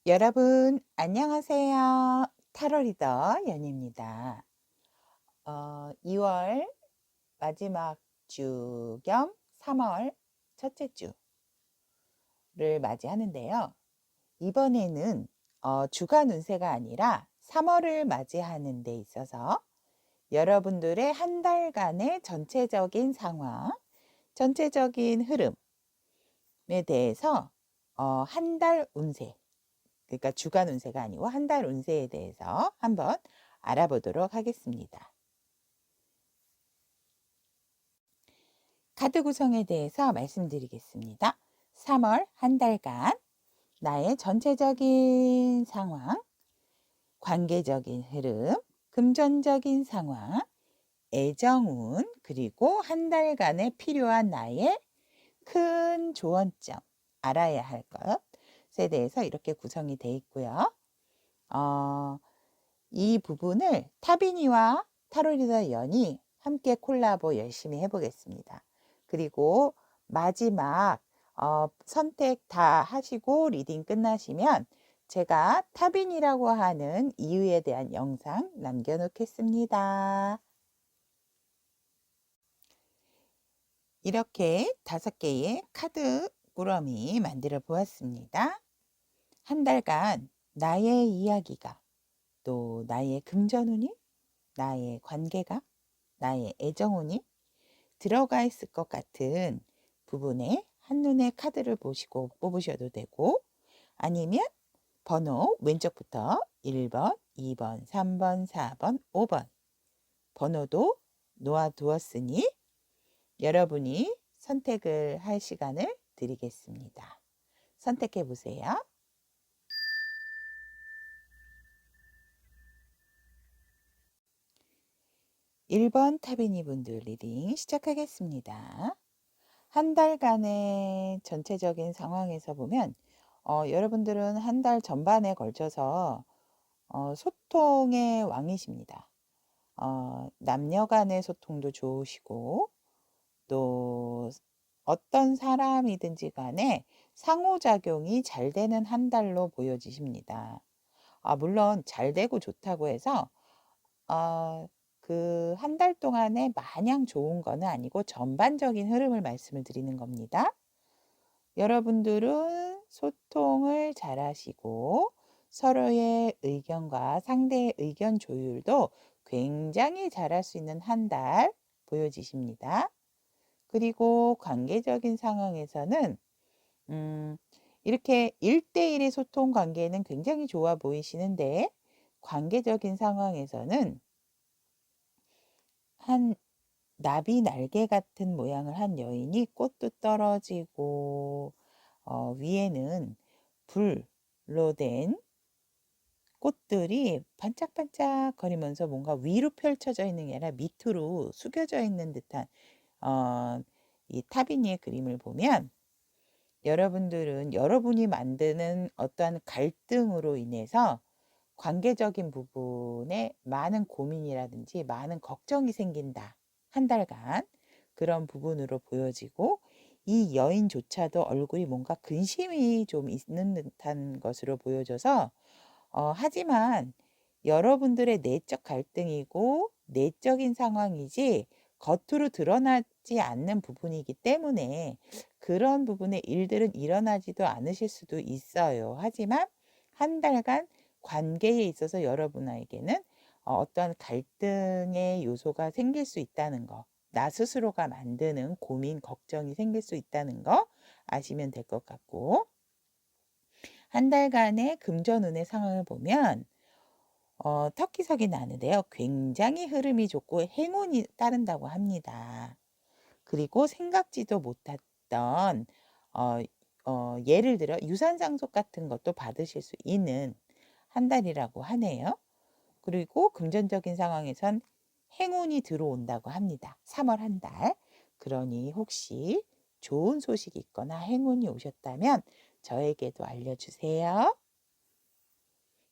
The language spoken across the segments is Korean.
여러분, 안녕하세요. 타로 리더 연입니다. 2월 마지막 주 겸 3월 첫째 주를 맞이하는데요. 이번에는 주간 운세가 아니라 3월을 맞이하는 데 있어서 여러분들의 한 달간의 전체적인 상황, 전체적인 흐름에 대해서 한 달 운세, 그러니까 주간 운세가 아니고 한 달 운세에 대해서 한번 알아보도록 하겠습니다. 카드 구성에 대해서 말씀드리겠습니다. 3월 한 달간 나의 전체적인 상황, 관계적인 흐름, 금전적인 상황, 애정운, 그리고 한 달간에 필요한 나의 큰 조언점, 알아야 할 것에 대해서 이렇게 구성이 되어 있고요. 이 부분을 타비니와 타로리더 연이 함께 콜라보 열심히 해보겠습니다. 그리고 마지막 선택 다 하시고 리딩 끝나시면 제가 타빈이라고 하는 이유에 대한 영상 남겨놓겠습니다. 이렇게 5개의 카드 꾸러미 만들어 보았습니다. 한 달간 나의 이야기가, 또 나의 금전운이, 나의 관계가, 나의 애정운이 들어가 있을 것 같은 부분에 한눈에 카드를 보시고 뽑으셔도 되고, 아니면 번호 왼쪽부터 1번, 2번, 3번, 4번, 5번 번호도 놓아두었으니 여러분이 선택을 할 시간을 드리겠습니다. 선택해 보세요. 1번 타비니 분들 리딩 시작하겠습니다. 한 달간의 전체적인 상황에서 보면 여러분들은 한 달 전반에 걸쳐서 소통의 왕이십니다. 남녀 간의 소통도 좋으시고, 또 어떤 사람이든지 간에 상호작용이 잘 되는 한 달로 보여지십니다. 물론 잘 되고 좋다고 해서 그 한 달 동안에 마냥 좋은 거는 아니고 전반적인 흐름을 말씀을 드리는 겁니다. 여러분들은 소통을 잘 하시고 서로의 의견과 상대의 의견 조율도 굉장히 잘할 수 있는 한 달 보여지십니다. 그리고 관계적인 상황에서는 이렇게 1대1의 소통 관계는 굉장히 좋아 보이시는데, 관계적인 상황에서는 한 나비 날개 같은 모양을 한 여인이 꽃도 떨어지고 위에는 불로 된 꽃들이 반짝반짝 거리면서 뭔가 위로 펼쳐져 있는 게 아니라 밑으로 숙여져 있는 듯한 이 타비니의 그림을 보면, 여러분들은 여러분이 만드는 어떠한 갈등으로 인해서 관계적인 부분에 많은 고민이라든지 많은 걱정이 생긴다. 한 달간 그런 부분으로 보여지고, 이 여인조차도 얼굴이 뭔가 근심이 좀 있는 듯한 것으로 보여져서 하지만 여러분들의 내적 갈등이고 내적인 상황이지 겉으로 드러나지 않는 부분이기 때문에 그런 부분의 일들은 일어나지도 않으실 수도 있어요. 하지만 한 달간 관계에 있어서 여러분에게는 어떠한 갈등의 요소가 생길 수 있다는 거, 나 스스로가 만드는 고민, 걱정이 생길 수 있다는 거 아시면 될 것 같고, 한 달간의 금전운의 상황을 보면 터키석이 나는데요. 굉장히 흐름이 좋고 행운이 따른다고 합니다. 그리고 생각지도 못했던 어, 예를 들어 유산상속 같은 것도 받으실 수 있는 한 달이라고 하네요. 그리고 금전적인 상황에선 행운이 들어온다고 합니다. 3월 한 달. 그러니 혹시 좋은 소식이 있거나 행운이 오셨다면 저에게도 알려주세요.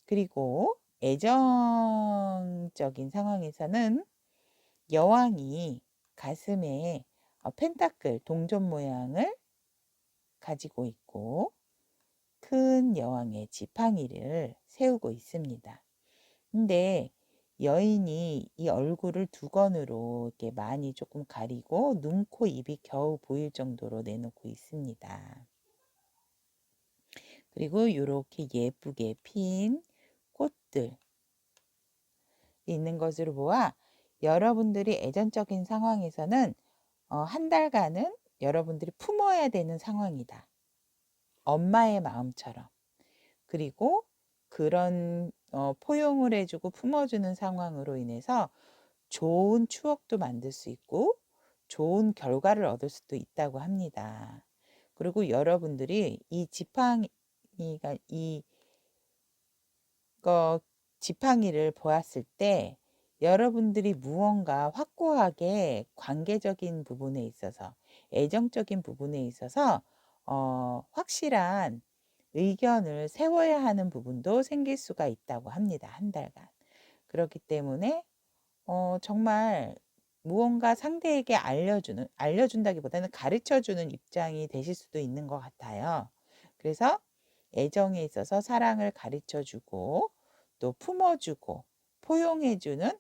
그리고 애정적인 상황에서는 여왕이 가슴에 펜타클 동전 모양을 가지고 있고, 큰 여왕의 지팡이를 세우고 있습니다. 근데 여인이 이 얼굴을 두건으로 이렇게 많이 조금 가리고 눈, 코, 입이 겨우 보일 정도로 내놓고 있습니다. 그리고 이렇게 예쁘게 핀 꽃들 있는 것으로 보아 여러분들이 애전적인 상황에서는 한 달간은 여러분들이 품어야 되는 상황이다. 엄마의 마음처럼. 그리고 그런 포용을 해주고 품어주는 상황으로 인해서 좋은 추억도 만들 수 있고 좋은 결과를 얻을 수도 있다고 합니다. 그리고 여러분들이 이 지팡이가 지팡이를 보았을 때 여러분들이 무언가 확고하게 관계적인 부분에 있어서 애정적인 부분에 있어서 확실한 의견을 세워야 하는 부분도 생길 수가 있다고 합니다. 한 달간. 그렇기 때문에 정말 무언가 상대에게 알려준다기보다는 가르쳐주는 입장이 되실 수도 있는 것 같아요. 그래서 애정에 있어서 사랑을 가르쳐주고 또 품어주고 포용해주는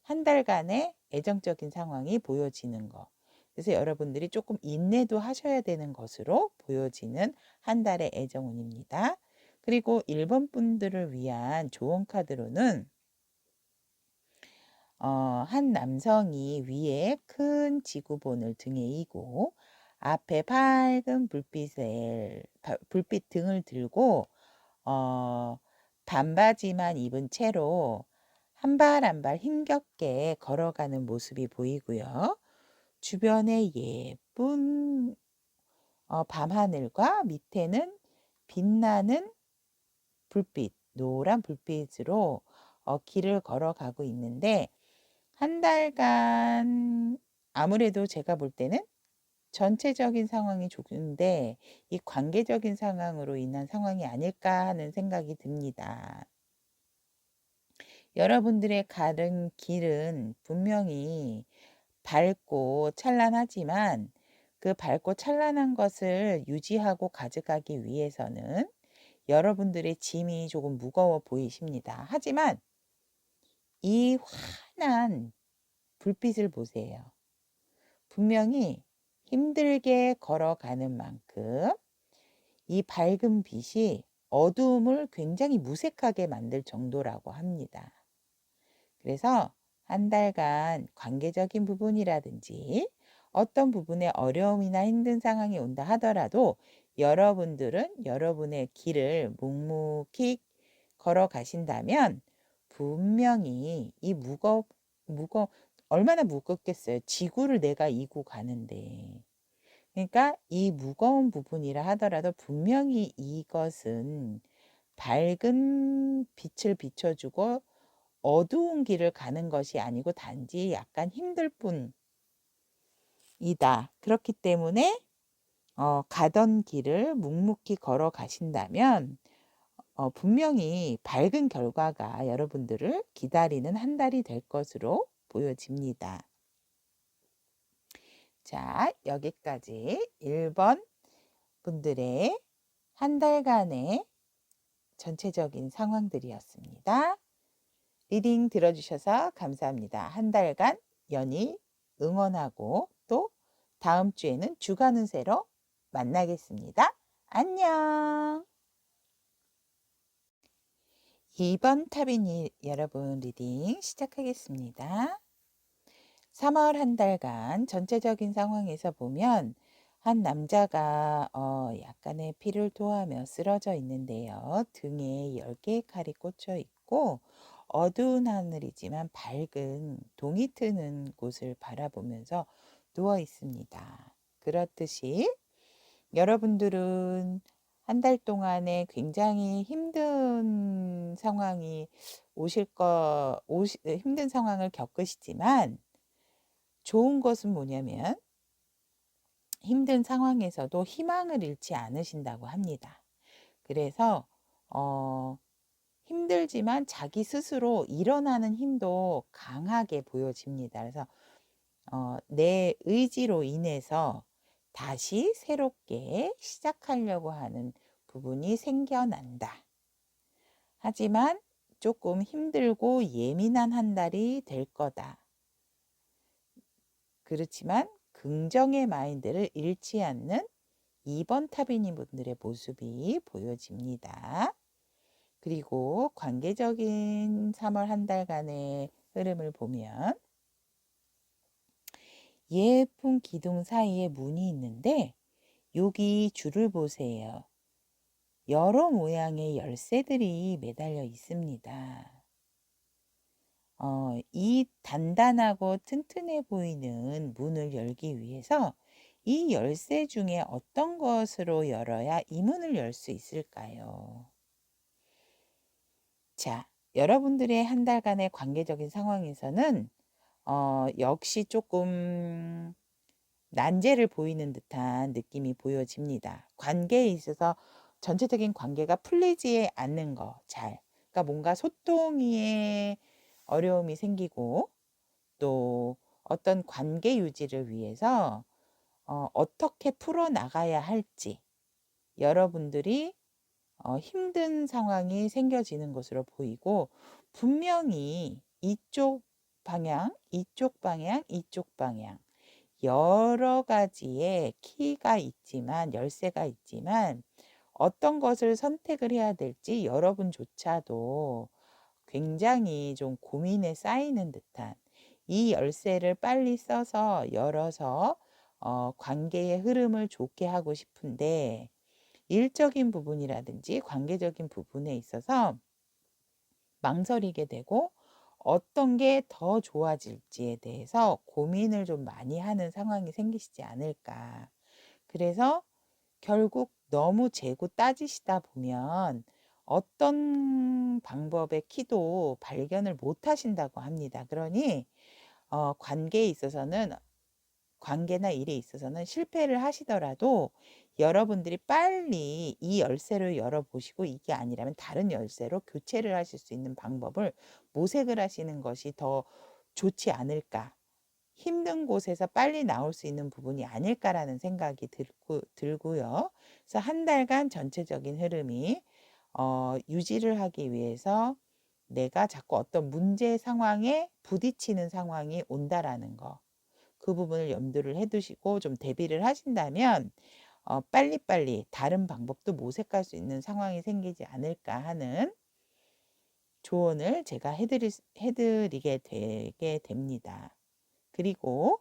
한 달간의 애정적인 상황이 보여지는 것. 그래서 여러분들이 조금 인내도 하셔야 되는 것으로 보여지는 한 달의 애정운입니다. 그리고 1번 분들을 위한 조언 카드로는 한 남성이 위에 큰 지구본을 등에 이고 앞에 밝은 불빛 등을 들고 반바지만 입은 채로 한 발 한 발 힘겹게 걸어가는 모습이 보이고요. 주변에 예쁜 밤하늘과 밑에는 빛나는 불빛, 노란 불빛으로 길을 걸어가고 있는데 한 달간 아무래도 제가 볼 때는 전체적인 상황이 좋은데 이 관계적인 상황으로 인한 상황이 아닐까 하는 생각이 듭니다. 여러분들의 가는 길은 분명히 밝고 찬란하지만 그 밝고 찬란한 것을 유지하고 가져가기 위해서는 여러분들의 짐이 조금 무거워 보이십니다. 하지만 이 환한 불빛을 보세요. 분명히 힘들게 걸어가는 만큼 이 밝은 빛이 어두움을 굉장히 무색하게 만들 정도라고 합니다. 그래서 한 달간 관계적인 부분이라든지 어떤 부분에 어려움이나 힘든 상황이 온다 하더라도 여러분들은 여러분의 길을 묵묵히 걸어가신다면 분명히 이 얼마나 무겁겠어요. 지구를 내가 이고 가는데. 그러니까 이 무거운 부분이라 하더라도 분명히 이것은 밝은 빛을 비춰주고 어두운 길을 가는 것이 아니고 단지 약간 힘들 뿐이다. 그렇기 때문에 가던 길을 묵묵히 걸어 가신다면 분명히 밝은 결과가 여러분들을 기다리는 한 달이 될 것으로 보여집니다. 자, 여기까지 1번 분들의 한 달간의 전체적인 상황들이었습니다. 리딩 들어주셔서 감사합니다. 한 달간 연희 응원하고 또 다음 주에는 주간 운세로 만나겠습니다. 안녕. 2번 타비니 여러분 리딩 시작하겠습니다. 3월 한 달간 전체적인 상황에서 보면 한 남자가 약간의 피를 토하며 쓰러져 있는데요. 등에 10개의 칼이 꽂혀 있고 어두운 하늘이지만 밝은 동이 트는 곳을 바라보면서 누워 있습니다. 그렇듯이 여러분들은 한 달 동안에 굉장히 힘든 상황이 힘든 상황을 겪으시지만 좋은 것은 뭐냐면 힘든 상황에서도 희망을 잃지 않으신다고 합니다. 그래서 힘들지만 자기 스스로 일어나는 힘도 강하게 보여집니다. 그래서 내 의지로 인해서 다시 새롭게 시작하려고 하는 부분이 생겨난다. 하지만 조금 힘들고 예민한 한 달이 될 거다. 그렇지만 긍정의 마인드를 잃지 않는 2번 타비님 분들의 모습이 보여집니다. 그리고 관계적인 3월 한 달간의 흐름을 보면 예쁜 기둥 사이에 문이 있는데 여기 줄을 보세요. 여러 모양의 열쇠들이 매달려 있습니다. 이 단단하고 튼튼해 보이는 문을 열기 위해서 이 열쇠 중에 어떤 것으로 열어야 이 문을 열 수 있을까요? 자, 여러분들의 한 달간의 관계적인 상황에서는 역시 조금 난제를 보이는 듯한 느낌이 보여집니다. 관계에 있어서 전체적인 관계가 풀리지 않는 거 잘. 그러니까 뭔가 소통에 어려움이 생기고 또 어떤 관계 유지를 위해서 어떻게 풀어나가야 할지 여러분들이 힘든 상황이 생겨지는 것으로 보이고 분명히 이쪽 방향, 이쪽 방향, 이쪽 방향 여러 가지의 키가 있지만 열쇠가 있지만 어떤 것을 선택을 해야 될지 여러분조차도 굉장히 좀 고민에 쌓이는 듯한 이 열쇠를 빨리 써서 열어서 관계의 흐름을 좋게 하고 싶은데 일적인 부분이라든지 관계적인 부분에 있어서 망설이게 되고 어떤 게 더 좋아질지에 대해서 고민을 좀 많이 하는 상황이 생기시지 않을까. 그래서 결국 너무 재고 따지시다 보면 어떤 방법의 키도 발견을 못 하신다고 합니다. 그러니 관계에 있어서는 관계나 일에 있어서는 실패를 하시더라도 여러분들이 빨리 이 열쇠를 열어보시고 이게 아니라면 다른 열쇠로 교체를 하실 수 있는 방법을 모색을 하시는 것이 더 좋지 않을까. 힘든 곳에서 빨리 나올 수 있는 부분이 아닐까라는 생각이 들고요. 그래서 한 달간 전체적인 흐름이 유지를 하기 위해서 내가 자꾸 어떤 문제 상황에 부딪히는 상황이 온다라는 거. 그 부분을 염두를 해두시고 좀 대비를 하신다면 빨리빨리 다른 방법도 모색할 수 있는 상황이 생기지 않을까 하는 조언을 제가 해드리게 되게 됩니다. 그리고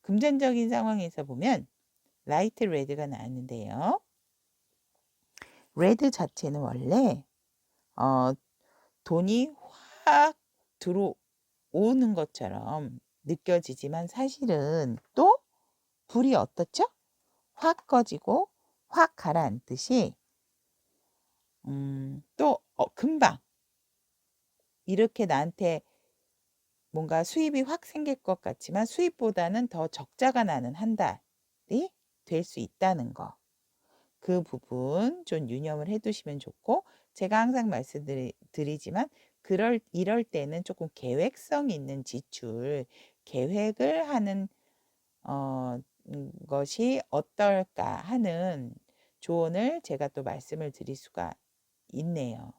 금전적인 상황에서 보면 라이트 레드가 나왔는데요. 레드 자체는 원래 돈이 확 들어오는 것처럼 느껴지지만 사실은 또 불이 어떻죠? 확 꺼지고 확 가라앉듯이 또 금방 이렇게 나한테 뭔가 수입이 확 생길 것 같지만 수입보다는 더 적자가 나는 한 달이 될 수 있다는 거. 그 부분 좀 유념을 해두시면 좋고 제가 항상 말씀드리지만 이럴 때는 조금 계획성 있는 지출, 계획을 하는 것이 어떨까 하는 조언을 제가 또 말씀을 드릴 수가 있네요.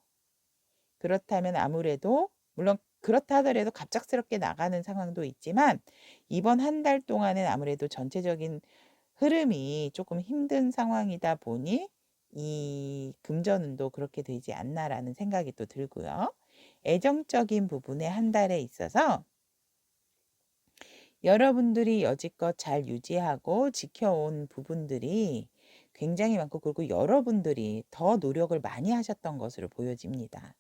그렇다면 아무래도 물론 그렇다 하더라도 갑작스럽게 나가는 상황도 있지만 이번 한 달 동안은 아무래도 전체적인 흐름이 조금 힘든 상황이다 보니 이 금전운도 그렇게 되지 않나라는 생각이 또 들고요. 애정적인 부분의 한 달에 있어서 여러분들이 여지껏 잘 유지하고 지켜온 부분들이 굉장히 많고 그리고 여러분들이 더 노력을 많이 하셨던 것으로 보여집니다.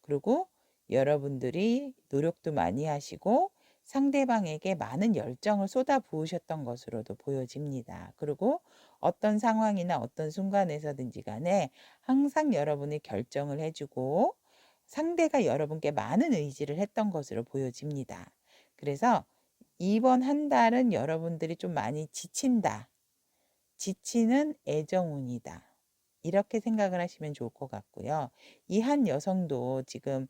그리고 여러분들이 노력도 많이 하시고 상대방에게 많은 열정을 쏟아 부으셨던 것으로도 보여집니다. 그리고 어떤 상황이나 어떤 순간에서든지 간에 항상 여러분이 결정을 해주고 상대가 여러분께 많은 의지를 했던 것으로 보여집니다. 그래서 이번 한 달은 여러분들이 좀 많이 지친다. 지치는 애정운이다. 이렇게 생각을 하시면 좋을 것 같고요. 이 한 여성도 지금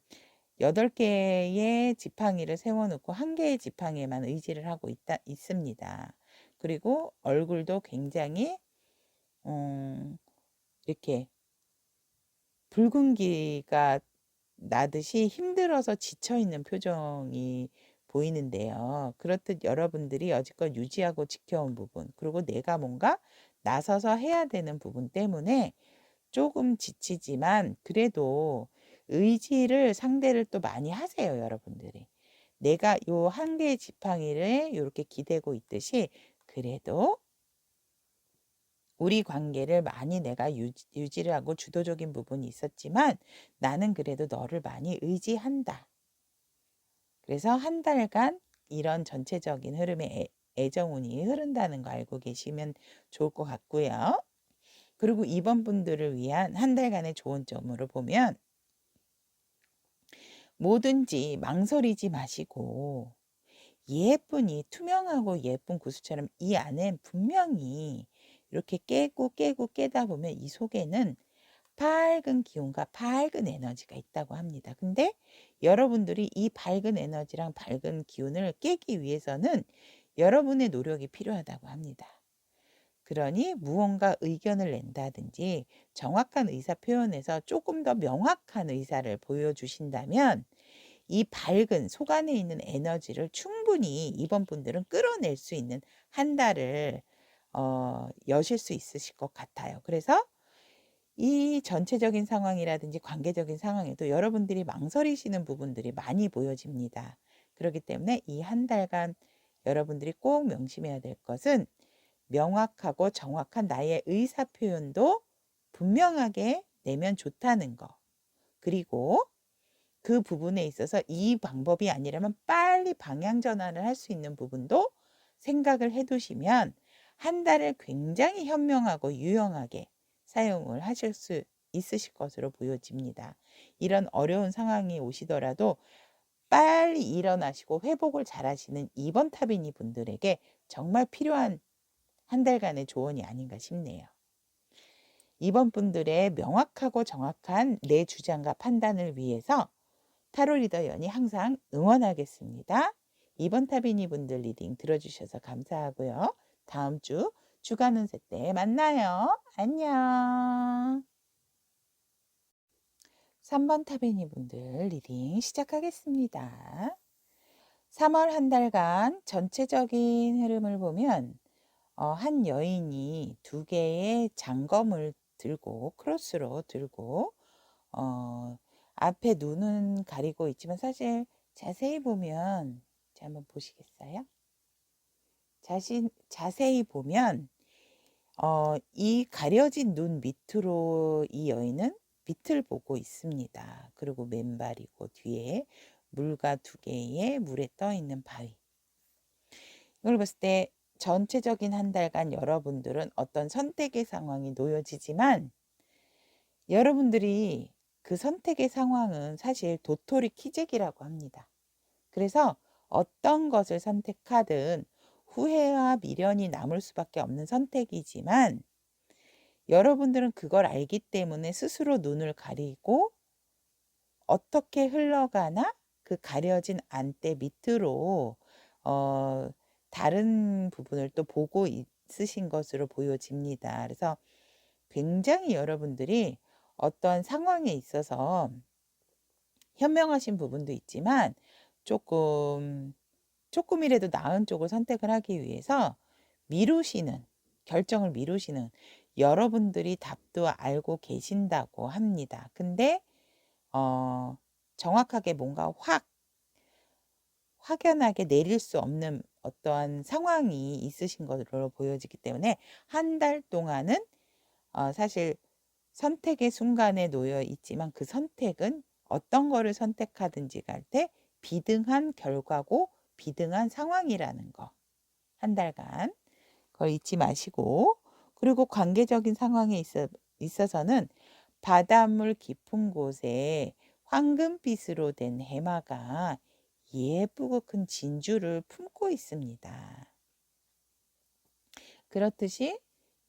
8개의 지팡이를 세워놓고 1개의 지팡이에만 의지를 하고 있습니다. 그리고 얼굴도 굉장히 이렇게 붉은기가 나듯이 힘들어서 지쳐있는 표정이 보이는데요. 그렇듯 여러분들이 여지껏 유지하고 지켜온 부분, 그리고 내가 뭔가 나서서 해야 되는 부분 때문에 조금 지치지만 그래도 의지를 상대를 또 많이 하세요, 여러분들이. 내가 요 한 개의 지팡이를 요렇게 기대고 있듯이 그래도 우리 관계를 많이 내가 유지를 하고 주도적인 부분이 있었지만 나는 그래도 너를 많이 의지한다. 그래서 한 달간 이런 전체적인 흐름의 애정운이 흐른다는 거 알고 계시면 좋을 것 같고요. 그리고 이번 분들을 위한 한 달간의 좋은 점으로 보면 뭐든지 망설이지 마시고 예쁜 투명하고 예쁜 구슬처럼 이 안엔 분명히 이렇게 깨고 깨다 보면 이 속에는 밝은 기운과 밝은 에너지가 있다고 합니다. 근데 여러분들이 이 밝은 에너지랑 밝은 기운을 깨기 위해서는 여러분의 노력이 필요하다고 합니다. 그러니 무언가 의견을 낸다든지 정확한 의사 표현에서 조금 더 명확한 의사를 보여주신다면 이 밝은 속 안에 있는 에너지를 충분히 이번 분들은 끌어낼 수 있는 한 달을 여실 수 있으실 것 같아요. 그래서 이 전체적인 상황이라든지 관계적인 상황에도 여러분들이 망설이시는 부분들이 많이 보여집니다. 그렇기 때문에 이 한 달간 여러분들이 꼭 명심해야 될 것은 명확하고 정확한 나의 의사 표현도 분명하게 내면 좋다는 거. 그리고 그 부분에 있어서 이 방법이 아니라면 빨리 방향 전환을 할 수 있는 부분도 생각을 해 두시면 한 달을 굉장히 현명하고 유용하게 사용을 하실 수 있으실 것으로 보여집니다. 이런 어려운 상황이 오시더라도 빨리 일어나시고 회복을 잘하시는 2번 타비니 분들에게 정말 필요한 한 달간의 조언이 아닌가 싶네요. 이번 분들의 명확하고 정확한 내 주장과 판단을 위해서 타로 리더 연이 항상 응원하겠습니다. 이번 타비니 분들 리딩 들어주셔서 감사하고요. 다음 주 주간 운세 때 만나요. 안녕. 3번 타비니 분들 리딩 시작하겠습니다. 3월 한 달간 전체적인 흐름을 보면 한 여인이 두 개의 장검을 들고 크로스로 들고 앞에 눈은 가리고 있지만 사실 자세히 보면 한번 보시겠어요? 자세히 보면 이 가려진 눈 밑으로 이 여인은 밑을 보고 있습니다. 그리고 맨발이고 뒤에 물과 두 개의 물에 떠 있는 바위. 이걸 봤을 때 전체적인 한 달간 여러분들은 어떤 선택의 상황이 놓여지지만 여러분들이 그 선택의 상황은 사실 도토리 키재기라고 합니다. 그래서 어떤 것을 선택하든 후회와 미련이 남을 수밖에 없는 선택이지만 여러분들은 그걸 알기 때문에 스스로 눈을 가리고 어떻게 흘러가나 그 가려진 안대 밑으로 어, 다른 부분을 또 보고 있으신 것으로 보여집니다. 그래서 굉장히 여러분들이 어떤 상황에 있어서 현명하신 부분도 있지만 조금이라도 나은 쪽을 선택을 하기 위해서 결정을 미루시는 여러분들이 답도 알고 계신다고 합니다. 근데 정확하게 뭔가 확연하게 내릴 수 없는 어떠한 상황이 있으신 것으로 보여지기 때문에 한 달 동안은 사실 선택의 순간에 놓여 있지만 그 선택은 어떤 거를 선택하든지 갈 때 비등한 결과고 비등한 상황이라는 거. 한 달간 그걸 잊지 마시고 그리고 관계적인 상황에 있어서는 바닷물 깊은 곳에 황금빛으로 된 해마가 예쁘고 큰 진주를 품고 있습니다. 그렇듯이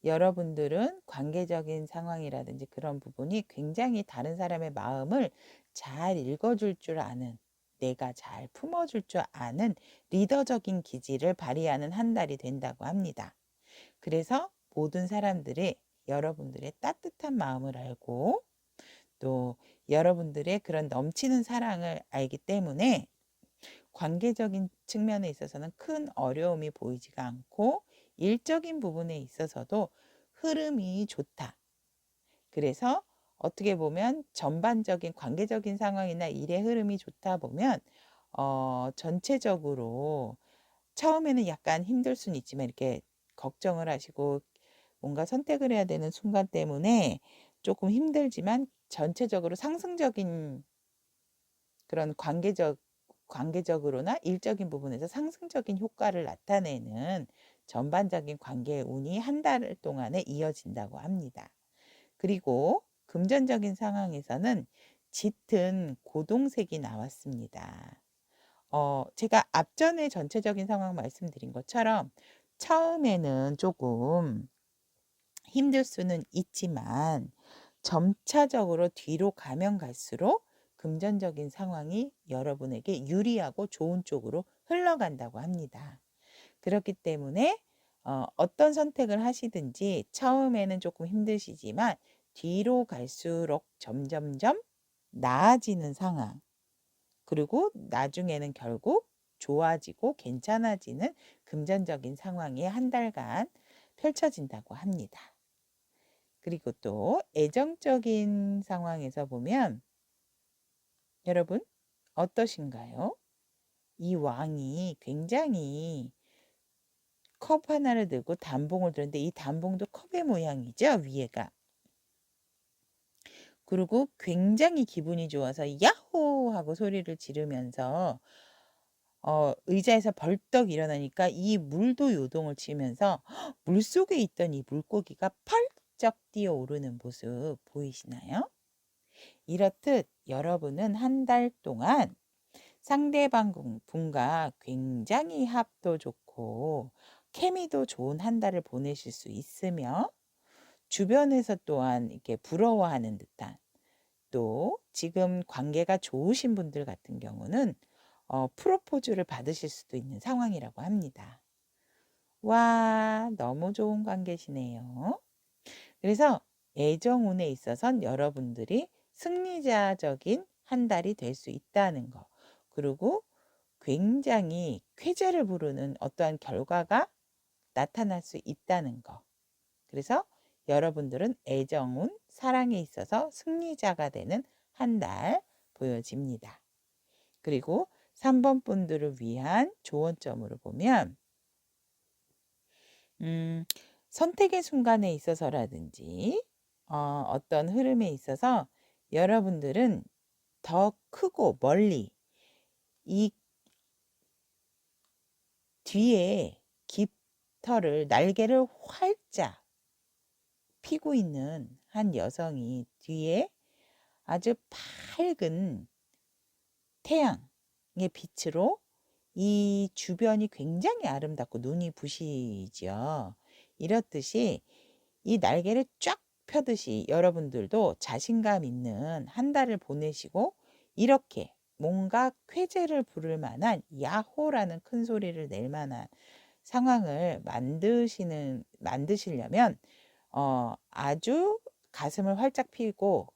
여러분들은 관계적인 상황이라든지 그런 부분이 굉장히 다른 사람의 마음을 잘 읽어줄 줄 아는 내가 잘 품어줄 줄 아는 리더적인 기질을 발휘하는 한 달이 된다고 합니다. 그래서 모든 사람들이 여러분들의 따뜻한 마음을 알고 또 여러분들의 그런 넘치는 사랑을 알기 때문에 관계적인 측면에 있어서는 큰 어려움이 보이지가 않고 일적인 부분에 있어서도 흐름이 좋다. 그래서 어떻게 보면 전반적인 관계적인 상황이나 일의 흐름이 좋다 보면 전체적으로 처음에는 약간 힘들 수는 있지만 이렇게 걱정을 하시고 뭔가 선택을 해야 되는 순간 때문에 조금 힘들지만 전체적으로 상승적인 그런 관계적으로나 일적인 부분에서 상승적인 효과를 나타내는 전반적인 관계의 운이 한 달 동안에 이어진다고 합니다. 그리고 금전적인 상황에서는 짙은 고동색이 나왔습니다. 제가 앞전에 전체적인 상황 말씀드린 것처럼 처음에는 조금 힘들 수는 있지만 점차적으로 뒤로 가면 갈수록 금전적인 상황이 여러분에게 유리하고 좋은 쪽으로 흘러간다고 합니다. 그렇기 때문에 어떤 선택을 하시든지 처음에는 조금 힘드시지만 뒤로 갈수록 점점점 나아지는 상황, 그리고 나중에는 결국 좋아지고 괜찮아지는 금전적인 상황이 한 달간 펼쳐진다고 합니다. 그리고 또 애정적인 상황에서 보면 여러분 어떠신가요? 이 왕이 굉장히 컵 하나를 들고 단봉을 들었는데 이 단봉도 컵의 모양이죠, 위에가. 그리고 굉장히 기분이 좋아서 야호 하고 소리를 지르면서 의자에서 벌떡 일어나니까 이 물도 요동을 치면서 물속에 있던 이 물고기가 펄쩍 뛰어오르는 모습 보이시나요? 이렇듯 여러분은 한 달 동안 상대방 분과 굉장히 합도 좋고 케미도 좋은 한 달을 보내실 수 있으며 주변에서 또한 이렇게 부러워하는 듯한, 또 지금 관계가 좋으신 분들 같은 경우는 프로포즈를 받으실 수도 있는 상황이라고 합니다. 와, 너무 좋은 관계시네요. 그래서 애정운에 있어선 여러분들이 승리자적인 한 달이 될 수 있다는 거. 그리고 굉장히 쾌재를 부르는 어떠한 결과가 나타날 수 있다는 거. 그래서 여러분들은 애정운, 사랑에 있어서 승리자가 되는 한 달 보여집니다. 그리고 3번 분들을 위한 조언점으로 보면 선택의 순간에 있어서라든지 어떤 흐름에 있어서 여러분들은 더 크고 멀리 이 뒤에 깃털을 날개를 활짝 피고 있는 한 여성이 뒤에 아주 밝은 태양의 빛으로 이 주변이 굉장히 아름답고 눈이 부시죠. 이렇듯이 이 날개를 쫙 펴듯이 여러분들도 자신감 있는 한 달을 보내시고 이렇게 뭔가 쾌재를 부를 만한 야호라는 큰 소리를 낼 만한 상황을 만드시려면 아주 가슴을 활짝 펴고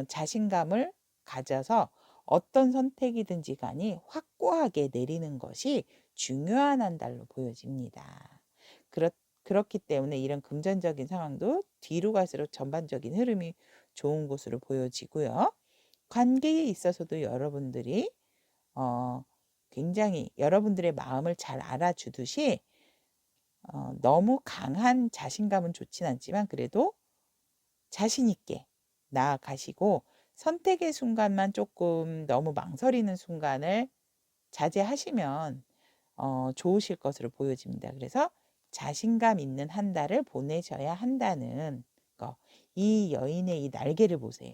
자신감을 가져서 어떤 선택이든지 간에 확고하게 내리는 것이 중요한 한 달로 보여집니다. 그렇기 때문에 이런 금전적인 상황도 뒤로 갈수록 전반적인 흐름이 좋은 것으로 보여지고요. 관계에 있어서도 여러분들이 굉장히 여러분들의 마음을 잘 알아주듯이 너무 강한 자신감은 좋진 않지만 그래도 자신 있게 나아가시고 선택의 순간만 조금 너무 망설이는 순간을 자제하시면 좋으실 것으로 보여집니다. 그래서 자신감 있는 한 달을 보내셔야 한다는 거. 이 여인의 이 날개를 보세요.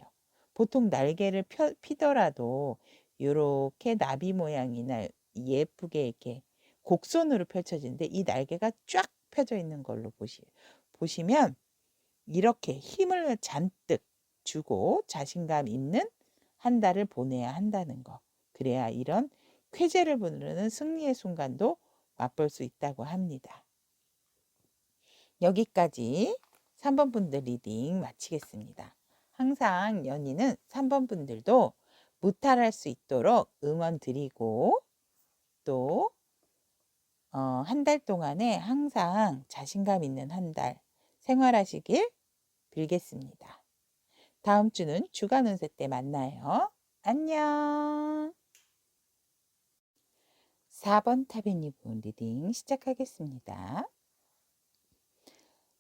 보통 날개를 피더라도 이렇게 나비 모양이나 예쁘게 이렇게 곡선으로 펼쳐지는데 이 날개가 쫙 펴져 있는 걸로 보시면 이렇게 힘을 잔뜩 주고 자신감 있는 한 달을 보내야 한다는 거. 그래야 이런 쾌재를 부르는 승리의 순간도 맛볼 수 있다고 합니다. 여기까지 3번 분들 리딩 마치겠습니다. 항상 연인은 3번 분들도 무탈할 수 있도록 응원 드리고 또 한 달 동안에 항상 자신감 있는 한 달 생활하시길 빌겠습니다. 다음 주는 주간 운세 때 만나요. 안녕. 4번 타비니분 리딩 시작하겠습니다.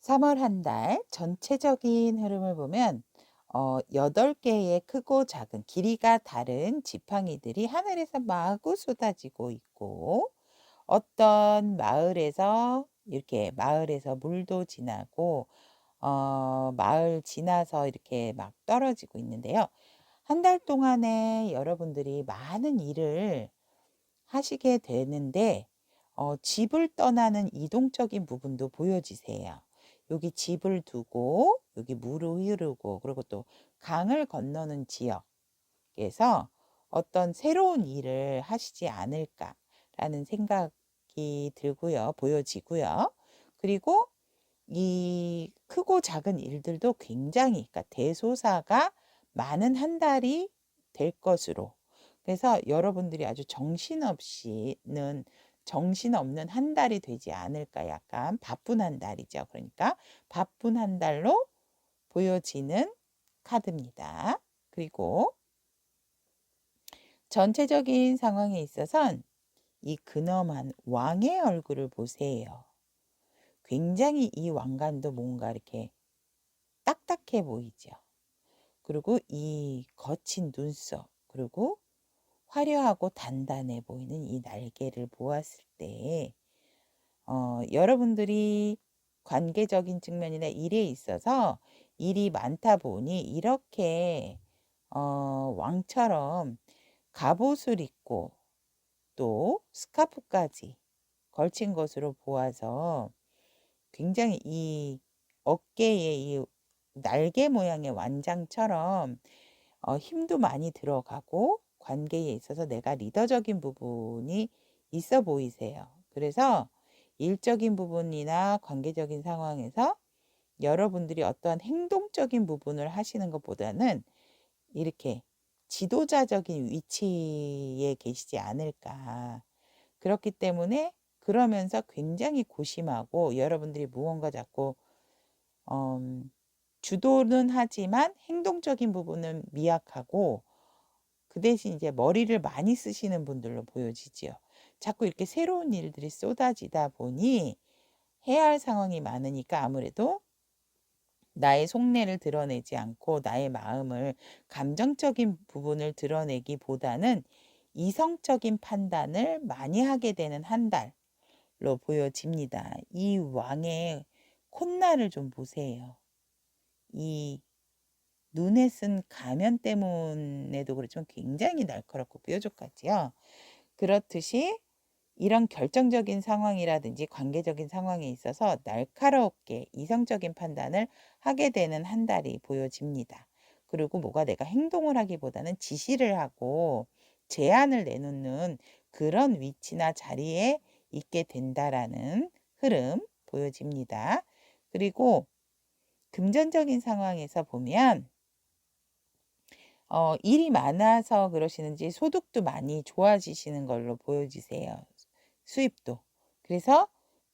3월 한 달 전체적인 흐름을 보면 8개의 크고 작은 길이가 다른 지팡이들이 하늘에서 마구 쏟아지고 있고 어떤 마을에서 이렇게 마을에서 물도 지나고 마을 지나서 이렇게 막 떨어지고 있는데요. 한 달 동안에 여러분들이 많은 일을 하시게 되는데 집을 떠나는 이동적인 부분도 보여지세요. 여기 집을 두고 여기 물을 흐르고 그리고 또 강을 건너는 지역에서 어떤 새로운 일을 하시지 않을까라는 생각이 들고요. 보여지고요. 그리고 이 크고 작은 일들도 굉장히 그러니까 대소사가 많은 한 달이 될 것으로 그래서 여러분들이 아주 정신없는 한 달이 되지 않을까 약간 바쁜 한 달이죠. 그러니까 바쁜 한 달로 보여지는 카드입니다. 그리고 전체적인 상황에 있어선 이 근엄한 왕의 얼굴을 보세요. 굉장히 이 왕관도 뭔가 이렇게 딱딱해 보이죠. 그리고 이 거친 눈썹 그리고 화려하고 단단해 보이는 이 날개를 보았을 때 여러분들이 관계적인 측면이나 일에 있어서 일이 많다 보니 이렇게 왕처럼 갑옷을 입고 또 스카프까지 걸친 것으로 보아서 굉장히 이 어깨에 이 날개 모양의 완장처럼 힘도 많이 들어가고 관계에 있어서 내가 리더적인 부분이 있어 보이세요. 그래서 일적인 부분이나 관계적인 상황에서 여러분들이 어떠한 행동적인 부분을 하시는 것보다는 이렇게 지도자적인 위치에 계시지 않을까. 그렇기 때문에 그러면서 굉장히 고심하고 여러분들이 무언가 자꾸 주도는 하지만 행동적인 부분은 미약하고 그 대신 이제 머리를 많이 쓰시는 분들로 보여지지요. 자꾸 이렇게 새로운 일들이 쏟아지다 보니 해야 할 상황이 많으니까 아무래도 나의 속내를 드러내지 않고 나의 마음을 감정적인 부분을 드러내기보다는 이성적인 판단을 많이 하게 되는 한 달로 보여집니다. 이 왕의 콧날을 좀 보세요. 이 눈에 쓴 가면 때문에도 그렇지만 굉장히 날카롭고 뾰족하지요. 그렇듯이 이런 결정적인 상황이라든지 관계적인 상황에 있어서 날카롭게 이성적인 판단을 하게 되는 한 달이 보여집니다. 그리고 뭐가 내가 행동을 하기보다는 지시를 하고 제안을 내놓는 그런 위치나 자리에 있게 된다라는 흐름 보여집니다. 그리고 금전적인 상황에서 보면 일이 많아서 그러시는지 소득도 많이 좋아지시는 걸로 보여지세요. 수입도. 그래서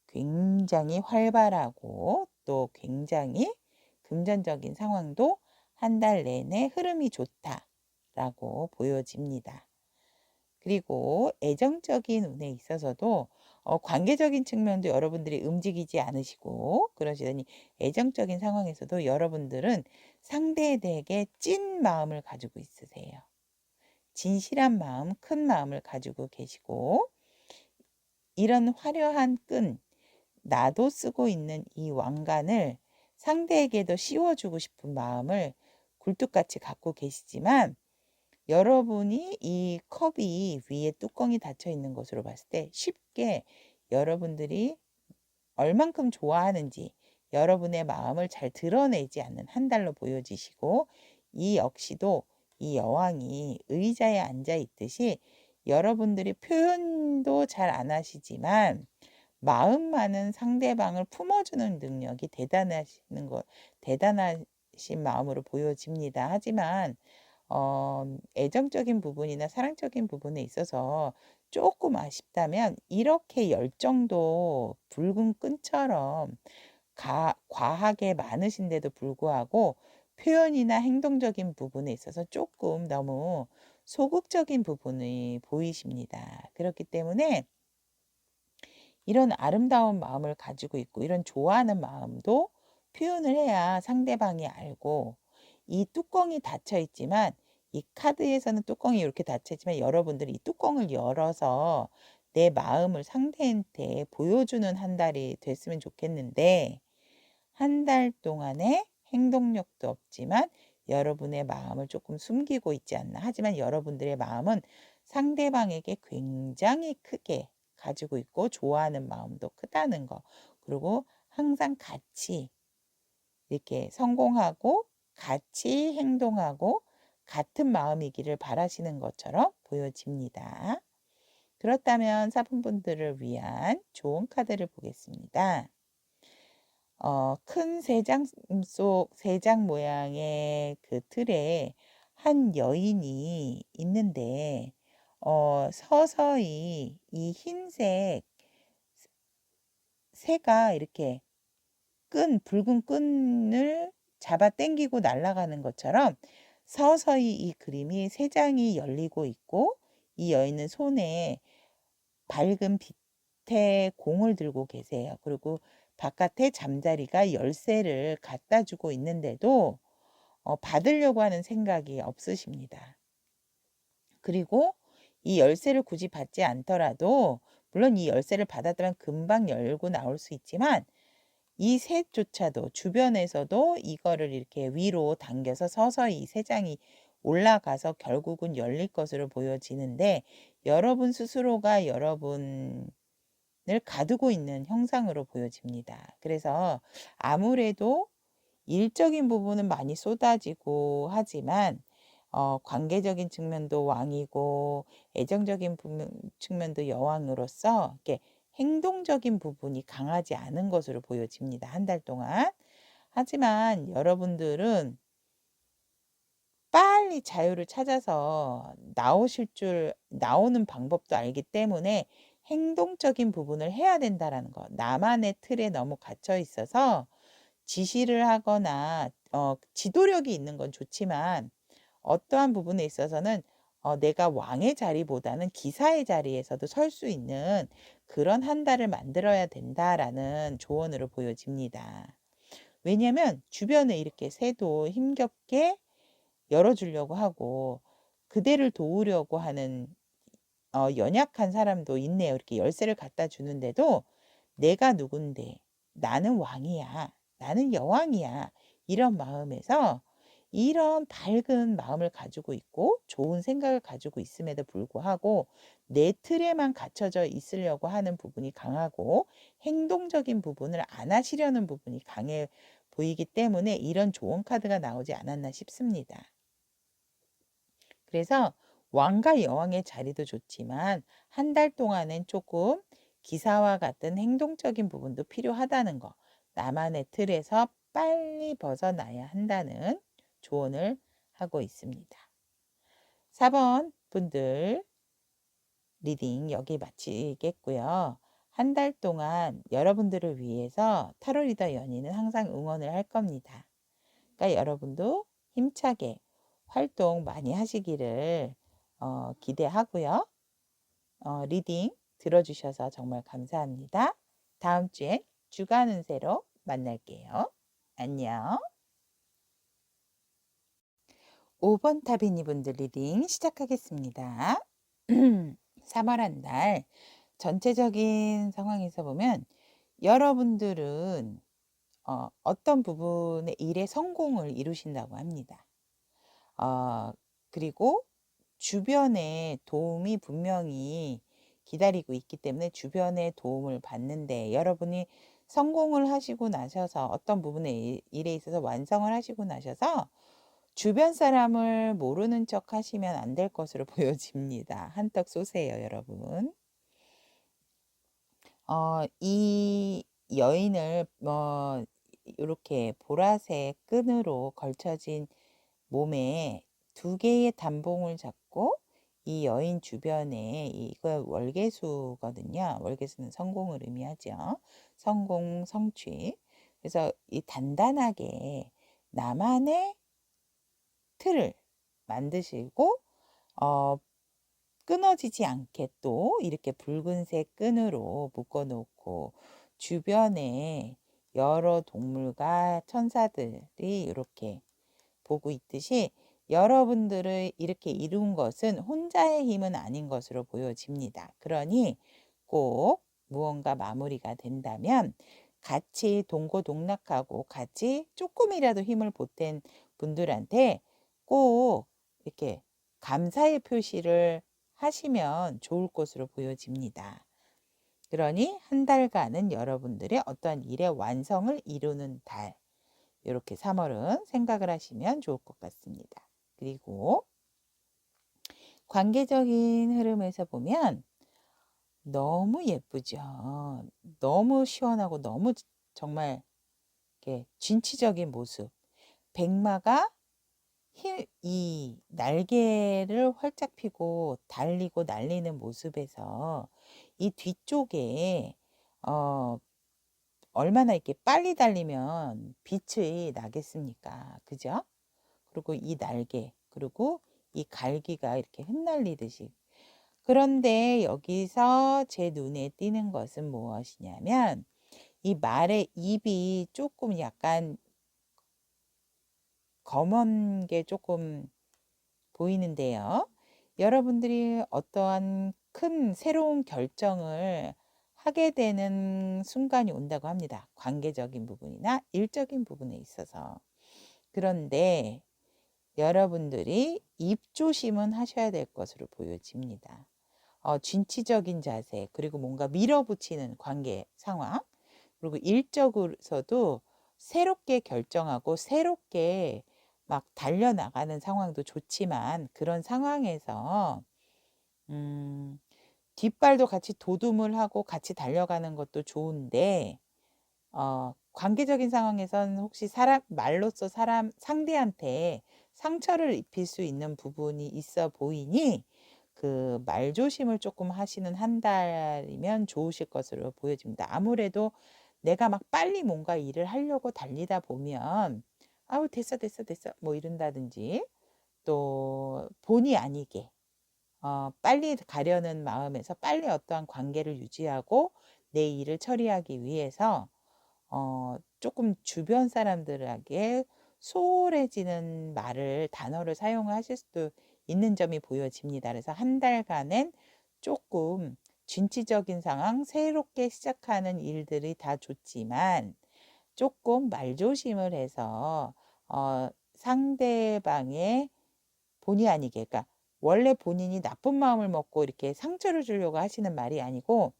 굉장히 활발하고 또 굉장히 금전적인 상황도 한 달 내내 흐름이 좋다라고 보여집니다. 그리고 애정적인 운에 있어서도 관계적인 측면도 여러분들이 움직이지 않으시고 그러시더니 애정적인 상황에서도 여러분들은 상대에 대해 찐 마음을 가지고 있으세요. 진실한 마음, 큰 마음을 가지고 계시고 이런 화려한 끈, 나도 쓰고 있는 이 왕관을 상대에게도 씌워주고 싶은 마음을 굴뚝같이 갖고 계시지만 여러분이 이 컵이 위에 뚜껑이 닫혀 있는 것으로 봤을 때 쉽게 여러분들이 얼만큼 좋아하는지 여러분의 마음을 잘 드러내지 않는 한 달로 보여지시고 이 역시도 이 여왕이 의자에 앉아 있듯이 여러분들이 표현도 잘 안 하시지만 마음 많은 상대방을 품어주는 능력이 대단하신 마음으로 보여집니다. 하지만 애정적인 부분이나 사랑적인 부분에 있어서 조금 아쉽다면 이렇게 열정도 붉은 끈처럼 과하게 많으신데도 불구하고 표현이나 행동적인 부분에 있어서 조금 너무 소극적인 부분이 보이십니다. 그렇기 때문에 이런 아름다운 마음을 가지고 있고 이런 좋아하는 마음도 표현을 해야 상대방이 알고, 이 뚜껑이 닫혀 있지만, 이 카드에서는 뚜껑이 이렇게 닫혀 있지만 여러분들이 이 뚜껑을 열어서 내 마음을 상대한테 보여주는 한 달이 됐으면 좋겠는데, 한 달 동안에 행동력도 없지만 여러분의 마음을 조금 숨기고 있지 않나. 하지만 여러분들의 마음은 상대방에게 굉장히 크게 가지고 있고 좋아하는 마음도 크다는 거. 그리고 항상 같이 이렇게 성공하고 같이 행동하고 같은 마음이기를 바라시는 것처럼 보여집니다. 그렇다면 사분분들을 위한 좋은 카드를 보겠습니다. 큰 세 장 모양의 그 틀에 한 여인이 있는데, 서서히 이 흰색 새가 이렇게 붉은 끈을 잡아 당기고 날아가는 것처럼 서서히 이 그림이 세 장이 열리고 있고, 이 여인은 손에 밝은 빛의 공을 들고 계세요. 그리고 바깥에 잠자리가 열쇠를 갖다 주고 있는데도 받으려고 하는 생각이 없으십니다. 그리고 이 열쇠를 굳이 받지 않더라도, 물론 이 열쇠를 받았다면 금방 열고 나올 수 있지만, 이 셋조차도 주변에서도 이거를 이렇게 위로 당겨서 서서히 이 세 장이 올라가서 결국은 열릴 것으로 보여지는데, 여러분 스스로가 여러분을 가두고 있는 형상으로 보여집니다. 그래서 아무래도 일적인 부분은 많이 쏟아지고 하지만 관계적인 측면도 왕이고 애정적인 측면도 여왕으로서 이렇게 행동적인 부분이 강하지 않은 것으로 보여집니다. 한 달 동안. 하지만 여러분들은 빨리 자유를 찾아서 나오는 방법도 알기 때문에 행동적인 부분을 해야 된다라는 거. 나만의 틀에 너무 갇혀 있어서 지시를 하거나 지도력이 있는 건 좋지만, 어떠한 부분에 있어서는 내가 왕의 자리보다는 기사의 자리에서도 설 수 있는 그런 한 달을 만들어야 된다라는 조언으로 보여집니다. 왜냐하면 주변에 이렇게 새도 힘겹게 열어주려고 하고 그대를 도우려고 하는 연약한 사람도 있네요. 이렇게 열쇠를 갖다 주는데도 내가 누군데, 나는 왕이야, 나는 여왕이야, 이런 마음에서 이런 밝은 마음을 가지고 있고 좋은 생각을 가지고 있음에도 불구하고 내 틀에만 갇혀져 있으려고 하는 부분이 강하고 행동적인 부분을 안 하시려는 부분이 강해 보이기 때문에 이런 좋은 카드가 나오지 않았나 싶습니다. 그래서 왕과 여왕의 자리도 좋지만 한 달 동안은 조금 기사와 같은 행동적인 부분도 필요하다는 거, 나만의 틀에서 빨리 벗어나야 한다는 조언을 하고 있습니다. 4번 분들 리딩 여기 마치겠고요. 한 달 동안 여러분들을 위해서 타로 리더 연희는 항상 응원을 할 겁니다. 그러니까 여러분도 힘차게 활동 많이 하시기를 기대하고요. 리딩 들어주셔서 정말 감사합니다. 다음 주에 주간 운세로 만날게요. 안녕. 5번 타비니 분들 리딩 시작하겠습니다. 3월 한 달 전체적인 상황에서 보면 여러분들은 어떤 부분의 일에 성공을 이루신다고 합니다. 그리고 주변의 도움이 분명히 기다리고 있기 때문에 주변의 도움을 받는데, 여러분이 성공을 하시고 나셔서 어떤 부분의 일에 있어서 완성을 하시고 나셔서 주변 사람을 모르는 척 하시면 안 될 것으로 보여집니다. 한턱 쏘세요, 여러분. 이 여인을 이렇게 보라색 끈으로 걸쳐진 몸에 두 개의 단봉을 잡고 이 여인 주변에 이거 월계수거든요. 월계수는 성공을 의미하죠. 성공, 성취. 그래서 이 단단하게 나만의 틀을 만드시고 끊어지지 않게 또 이렇게 붉은색 끈으로 묶어 놓고 주변에 여러 동물과 천사들이 이렇게 보고 있듯이 여러분들을 이렇게 이룬 것은 혼자의 힘은 아닌 것으로 보여집니다. 그러니 꼭 무언가 마무리가 된다면 같이 동고동락하고 같이 조금이라도 힘을 보탠 분들한테 꼭 이렇게 감사의 표시를 하시면 좋을 것으로 보여집니다. 그러니 한 달간은 여러분들의 어떠한 일의 완성을 이루는 달, 이렇게 3월은 생각을 하시면 좋을 것 같습니다. 그리고 관계적인 흐름에서 보면 너무 예쁘죠. 너무 시원하고 너무 정말 이렇게 진취적인 모습. 백마가 이 날개를 활짝 펴고 달리고 날리는 모습에서 이 뒤쪽에 얼마나 이렇게 빨리 달리면 빛이 나겠습니까? 그죠? 그리고 이 날개, 그리고 이 갈기가 이렇게 흩날리듯이. 그런데 여기서 제 눈에 띄는 것은 무엇이냐면 이 말의 입이 조금 약간 검은 게 조금 보이는데요. 여러분들이 어떠한 큰 새로운 결정을 하게 되는 순간이 온다고 합니다. 관계적인 부분이나 일적인 부분에 있어서. 그런데 여러분들이 입조심은 하셔야 될 것으로 보여집니다. 진취적인 자세, 그리고 뭔가 밀어붙이는 관계 상황, 그리고 일적으로서도 새롭게 결정하고 새롭게 막 달려나가는 상황도 좋지만 그런 상황에서 뒷발도 같이 도둠을 하고 같이 달려가는 것도 좋은데 관계적인 상황에선 혹시 말로써 상대한테 상처를 입힐 수 있는 부분이 있어 보이니 그 말조심을 조금 하시는 한 달이면 좋으실 것으로 보여집니다. 아무래도 내가 막 빨리 뭔가 일을 하려고 달리다 보면 아우 됐어 됐어 됐어 뭐 이런다든지 또 본의 아니게 빨리 가려는 마음에서 빨리 어떠한 관계를 유지하고 내 일을 처리하기 위해서 조금 주변 사람들에게 소홀해지는 단어를 사용하실 수도 있는 점이 보여집니다. 그래서 한 달간은 조금 진취적인 상황, 새롭게 시작하는 일들이 다 좋지만 조금 말조심을 해서 상대방의 본의 아니게, 그러니까 원래 본인이 나쁜 마음을 먹고 이렇게 상처를 주려고 하시는 말이 아니고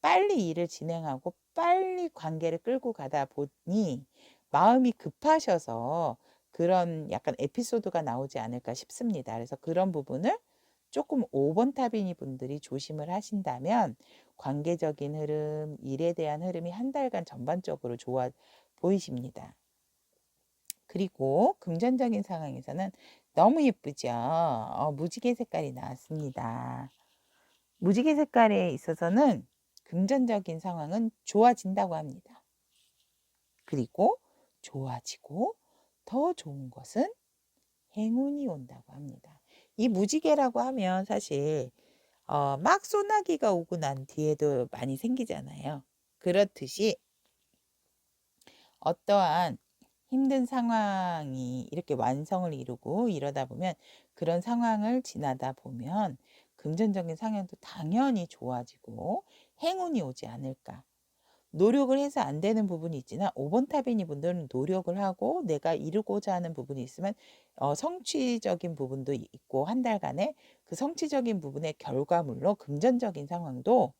빨리 일을 진행하고 빨리 관계를 끌고 가다 보니 마음이 급하셔서 그런 약간 에피소드가 나오지 않을까 싶습니다. 그래서 그런 부분을 조금 5번 타비니 분들이 조심을 하신다면 관계적인 흐름, 일에 대한 흐름이 한 달간 전반적으로 좋아 보이십니다. 그리고 금전적인 상황에서는 너무 예쁘죠. 무지개 색깔이 나왔습니다. 무지개 색깔에 있어서는 금전적인 상황은 좋아진다고 합니다. 그리고 좋아지고 더 좋은 것은 행운이 온다고 합니다. 이 무지개라고 하면 사실 막 소나기가 오고 난 뒤에도 많이 생기잖아요. 그렇듯이 어떠한 힘든 상황이 이렇게 완성을 이루고 이러다 보면 그런 상황을 지나다 보면 금전적인 상황도 당연히 좋아지고 행운이 오지 않을까. 노력을 해서 안 되는 부분이 있지만 5번 타비니 분들은 노력을 하고 내가 이루고자 하는 부분이 있으면 성취적인 부분도 있고 한 달간의 그 성취적인 부분의 결과물로 금전적인 상황도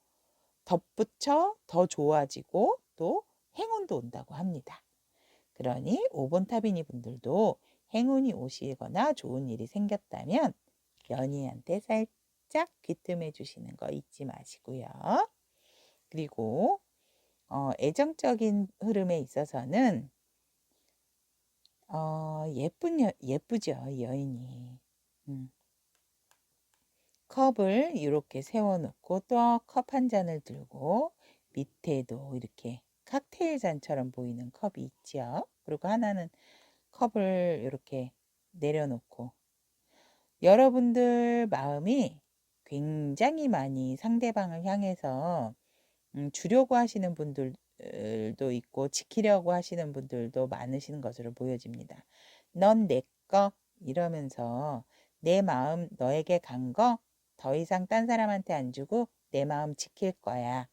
덧붙여 더 좋아지고 또 행운도 온다고 합니다. 그러니 5번 타비니 분들도 행운이 오시거나 좋은 일이 생겼다면 연희한테 살짝 귀뜸해 주시는 거 잊지 마시고요. 그리고 애정적인 흐름에 있어서는 예쁘죠, 여인이. 음. 컵을 이렇게 세워놓고 또 컵 한 잔을 들고 밑에도 이렇게 칵테일 잔처럼 보이는 컵이 있죠. 그리고 하나는 컵을 이렇게 내려놓고 여러분들 마음이 굉장히 많이 상대방을 향해서 주려고 하시는 분들도 있고 지키려고 하시는 분들도 많으신 것으로 보여집니다. 넌 내 거 이러면서 내 마음 너에게 간 거 더 이상 딴 사람한테 안 주고 내 마음 지킬 거야.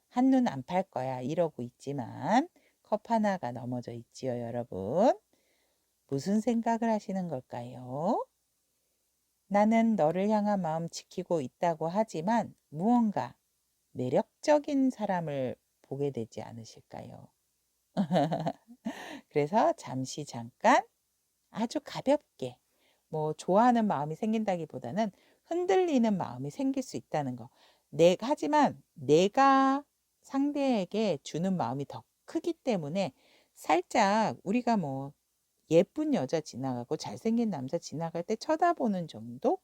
한눈 안 팔 거야. 이러고 있지만 컵 하나가 넘어져 있지요, 여러분. 무슨 생각을 하시는 걸까요? 나는 너를 향한 마음 지키고 있다고 하지만 무언가 매력적인 사람을 보게 되지 않으실까요? 그래서 잠깐 아주 가볍게 좋아하는 마음이 생긴다기보다는 흔들리는 마음이 생길 수 있다는 거. 하지만 내가 상대에게 주는 마음이 더 크기 때문에 살짝 우리가 예쁜 여자 지나가고 잘생긴 남자 지나갈 때 쳐다보는 정도?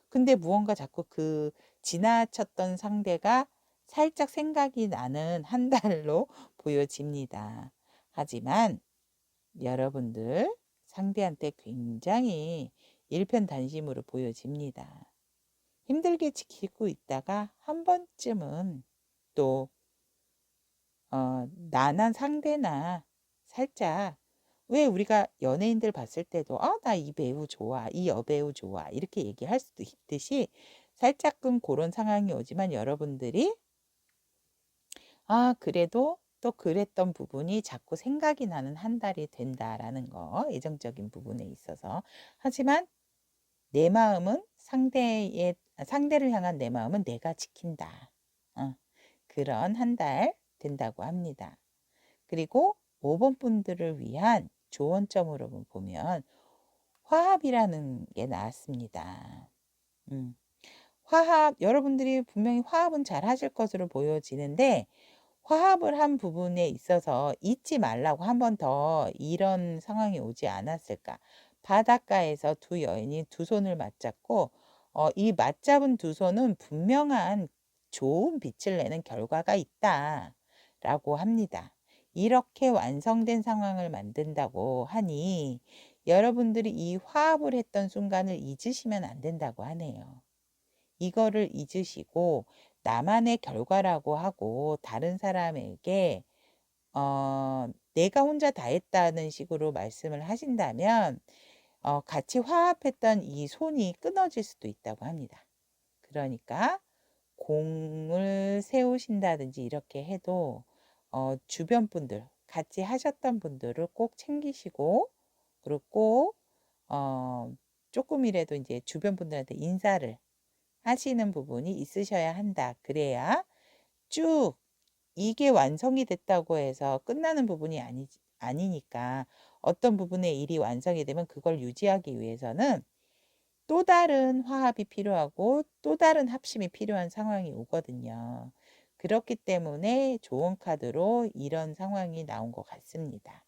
근데 무언가 자꾸 그 지나쳤던 상대가 살짝 생각이 나는 한 달로 보여집니다. 하지만 여러분들 상대한테 굉장히 일편단심으로 보여집니다. 힘들게 지키고 있다가 한 번쯤은 또 나나 상대나 살짝 왜 우리가 연예인들 봤을 때도 나 이 배우 좋아, 이 여배우 좋아 이렇게 얘기할 수도 있듯이 살짝은 그런 상황이 오지만 여러분들이 그래도 또 그랬던 부분이 자꾸 생각이 나는 한 달이 된다라는 거, 애정적인 부분에 있어서. 하지만 내 마음은 상대를 향한 내 마음은 내가 지킨다. 그런 한 달 된다고 합니다. 그리고 5번 분들을 위한 조언점으로 보면 화합이라는 게 나왔습니다. 화합, 여러분들이 분명히 화합은 잘 하실 것으로 보여지는데 화합을 한 부분에 있어서 잊지 말라고 한 번 더 이런 상황이 오지 않았을까. 바닷가에서 두 여인이 두 손을 맞잡고 이 맞잡은 두 손은 분명한 좋은 빛을 내는 결과가 있다라고 합니다. 이렇게 완성된 상황을 만든다고 하니 여러분들이 이 화합을 했던 순간을 잊으시면 안 된다고 하네요. 이거를 잊으시고 나만의 결과라고 하고 다른 사람에게 내가 혼자 다 했다는 식으로 말씀을 하신다면 같이 화합했던 이 손이 끊어질 수도 있다고 합니다. 그러니까 공을 세우신다든지 이렇게 해도 주변 분들, 같이 하셨던 분들을 꼭 챙기시고 그리고 꼭 조금이라도 이제 주변 분들한테 인사를 하시는 부분이 있으셔야 한다. 그래야 쭉 이게 완성이 됐다고 해서 끝나는 부분이 아니니까 어떤 부분의 일이 완성이 되면 그걸 유지하기 위해서는 또 다른 화합이 필요하고 또 다른 합심이 필요한 상황이 오거든요. 그렇기 때문에 좋은 카드로 이런 상황이 나온 것 같습니다.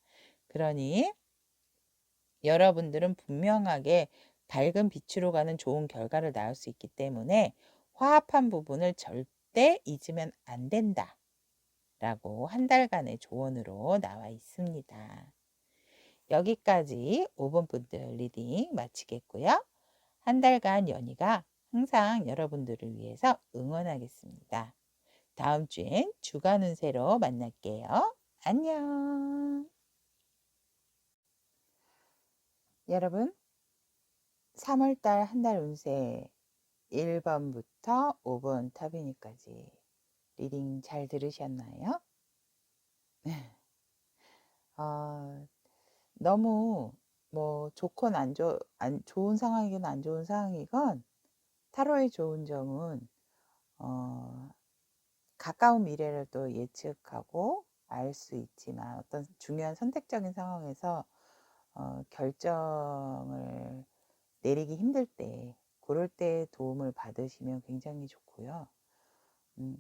그러니 여러분들은 분명하게 밝은 빛으로 가는 좋은 결과를 낳을 수 있기 때문에 화합한 부분을 절대 잊으면 안 된다. 라고 한 달간의 조언으로 나와 있습니다. 여기까지 5번 분들 리딩 마치겠고요. 한 달간 연희가 항상 여러분들을 위해서 응원하겠습니다. 다음 주엔 주간 운세로 만날게요. 안녕. 여러분 3월달 한 달 운세 1번부터 5번 타비니까지 리딩 잘 들으셨나요? 어, 너무 좋건 좋은 상황이건 안 좋은 상황이건 타로의 좋은 점은 어, 가까운 미래를 또 예측하고 알 수 있지만 어떤 중요한 선택적인 상황에서 결정을 내리기 힘들 때 그럴 때 도움을 받으시면 굉장히 좋고요.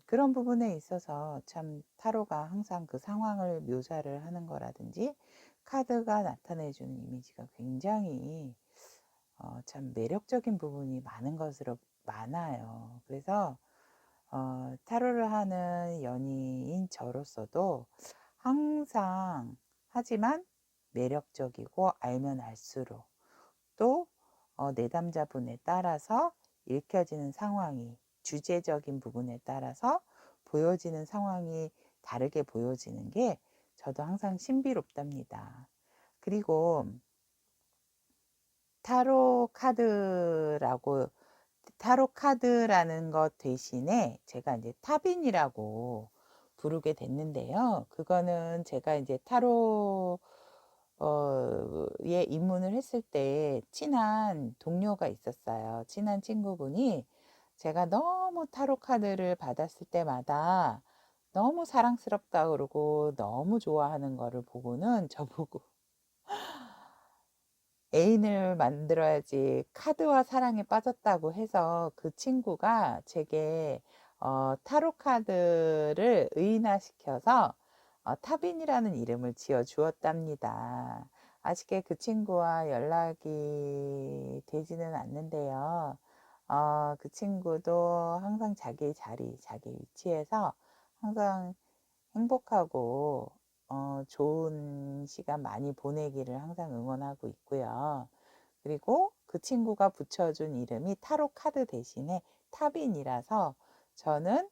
그런 부분에 있어서 참 타로가 항상 그 상황을 묘사를 하는 거라든지 카드가 나타내 주는 이미지가 굉장히 참 매력적인 부분이 많은 것으로 많아요. 그래서 타로를 하는 연인인 저로서도 항상, 하지만 매력적이고 알면 알수록 또 내담자분에 따라서 읽혀지는 상황이, 주제적인 부분에 따라서 보여지는 상황이 다르게 보여지는 게 저도 항상 신비롭답니다. 그리고 타로 카드라고, 타로 카드라는 것 대신에 제가 이제 타빈이라고 부르게 됐는데요. 그거는 제가 이제 타로 에 입문을 했을 때 친한 동료가 있었어요. 친한 친구분이 제가 너무 타로 카드를 받았을 때마다 너무 사랑스럽다 그러고 너무 좋아하는 거를 보고는 저보고 애인을 만들어야지 카드와 사랑에 빠졌다고 해서 그 친구가 제게 타로 카드를 의인화시켜서 타빈이라는 이름을 지어 주었답니다. 아쉽게 그 친구와 연락이 되지는 않는데요. 그 친구도 항상 자기 자리, 자기 위치에서 항상 행복하고 좋은 시간 많이 보내기를 항상 응원하고 있고요. 그리고 그 친구가 붙여준 이름이 타로 카드 대신에 타빈이라서 저는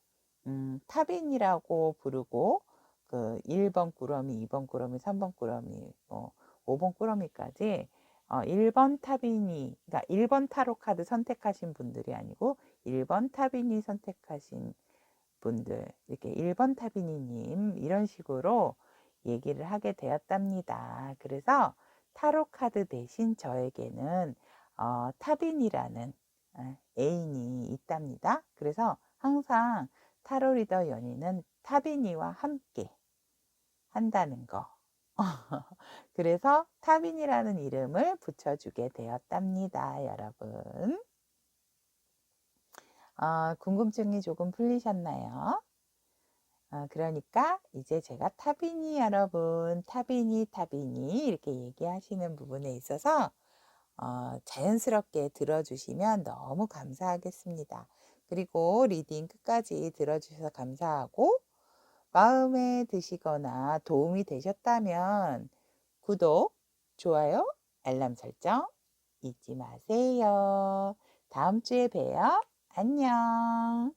타빈이라고 부르고 그 1번 꾸러미, 2번 꾸러미, 3번 꾸러미, 5번 꾸러미까지 1번 타빈이, 그러니까 1번 타로 카드 선택하신 분들이 아니고 1번 타빈이 선택하신 분들, 이렇게 1번 타비니님 이런 식으로 얘기를 하게 되었답니다. 그래서 타로 카드 대신 저에게는 타빈이라는 애인이 있답니다. 그래서 항상 타로 리더 연인은 타빈이와 함께 한다는 거. 그래서 타빈이라는 이름을 붙여주게 되었답니다, 여러분. 궁금증이 조금 풀리셨나요? 그러니까 이제 제가 타비니 여러분, 타비니, 타비니 이렇게 얘기하시는 부분에 있어서 자연스럽게 들어주시면 너무 감사하겠습니다. 그리고 리딩 끝까지 들어주셔서 감사하고 마음에 드시거나 도움이 되셨다면 구독, 좋아요, 알람 설정 잊지 마세요. 다음 주에 봬요. 안녕.